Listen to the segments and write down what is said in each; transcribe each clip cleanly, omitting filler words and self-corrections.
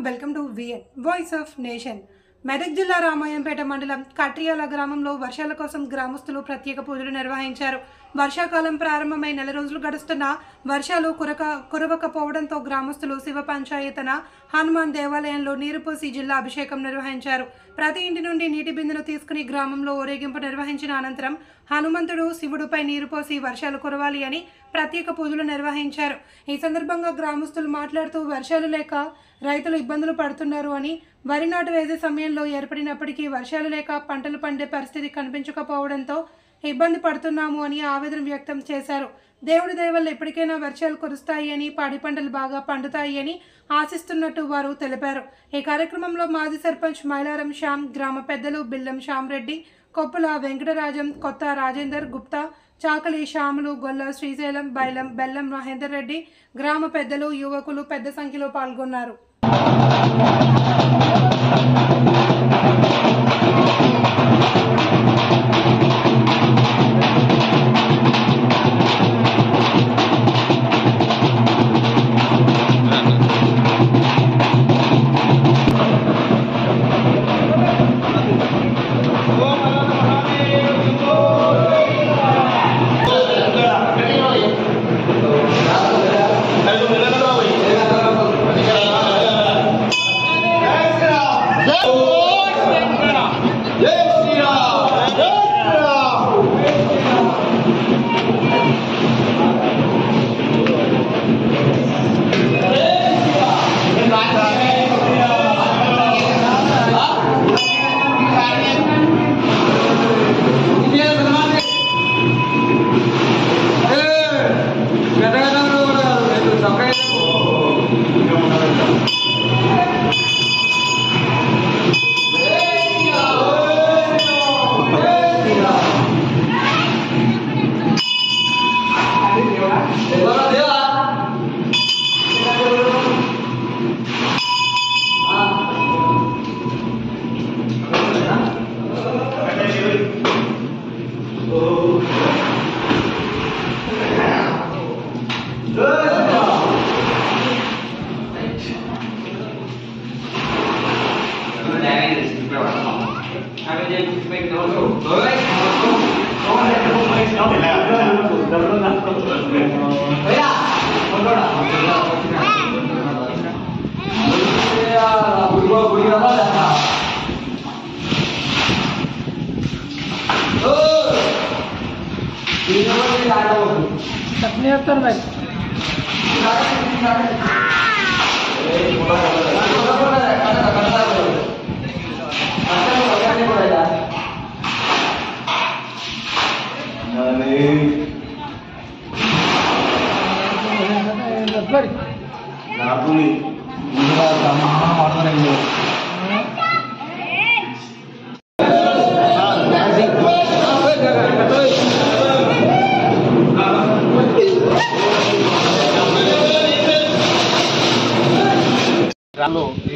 Welcome to VN voice of nation. Medak జిల్లా రామాయంపేట మండలం కట్రియాల గ్రామంలో వర్షాల కోసం గ్రామస్తులు ప్రత్యేక పూజలు నిర్వహించారు. వర్షాకాలం ప్రారంభమై నెల రోజులు గడుస్తున్నా వర్షాలు కురవకపోవడంతో గ్రామస్తులు శివ పంచాయతన హనుమాన్ దేవాలయంలో నీరు పోసి జిల్లా అభిషేకం నిర్వహించారు. ప్రతి ఇంటి నుండి నీటి బిందెను తీసుకుని గ్రామంలో ఊరేగింపు నిర్వహించిన అనంతరం హనుమంతుడు శివుడిపై నీరు పోసి వర్షాలు కురవాలి అని ప్రత్యేక పూజలు నిర్వహించారు. ఈ సందర్భంగా గ్రామస్తులు మాట్లాడుతూ వర్షాలు లేక రైతులు ఇబ్బందులు పడుతున్నారు అని, వరి నాటు వేసే సమయంలో ఏర్పడినప్పటికీ వర్షాలు లేక పంటలు పండే పరిస్థితి కనిపించకపోవడంతో ఇబ్బంది పడుతున్నాము అని ఆవేదన వ్యక్తం చేశారు. దేవుడి దయ వల్ల ఎప్పటికైనా వర్షాలు కురుస్తాయి అని, పాడి పంటలు బాగా పండుతాయి అని ఆశిస్తున్నట్టు వారు తెలిపారు. ఈ కార్యక్రమంలో మాజీ సర్పంచ్ మైలారం శ్యామ్, గ్రామ పెద్దలు బిల్లం శ్యామ్ రెడ్డి, కొప్పుల వెంకటరాజం, కొత్త రాజేందర్ గుప్తా, చాకలి శ్యాములు, గొల్ల శ్రీశైలం, బైలం, బెల్లం మహేందర్ రెడ్డి, గ్రామ పెద్దలు, యువకులు పెద్ద సంఖ్యలో పాల్గొన్నారు.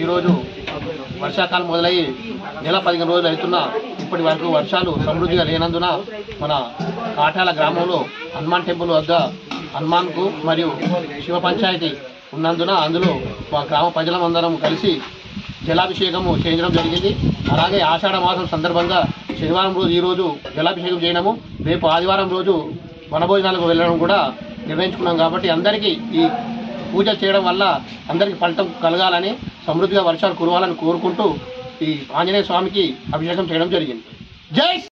ఈరోజు వర్షాకాలం మొదలయ్యి నెల 15 రోజులు అవుతున్నా ఇప్పటి వరకు వర్షాలు సమృద్ధిగా లేనందున మన కాటాల గ్రామంలో హనుమాన్ టెంపుల్ వద్ద హనుమాన్కు మరియు శివ పంచాయతీ ఉన్నందున అందులో మా గ్రామ ప్రజలందరం కలిసి జలాభిషేకము చేయించడం జరిగింది. అలాగే ఆషాఢ మాసం సందర్భంగా శనివారం రోజు ఈరోజు జలాభిషేకం చేయడము, రేపు ఆదివారం రోజు వనభోజనాలకు వెళ్ళడం కూడా నిర్వహించుకున్నాం. కాబట్టి అందరికీ ఈ పూజ చేయడం వల్ల అందరికీ ఫలితం కలగాలని, సమృద్ధిగా వర్షాలు కురవాలని కోరుకుంటూ ఈ ఆంజనేయ స్వామికి అభిషేకం చేయడం జరిగింది. జై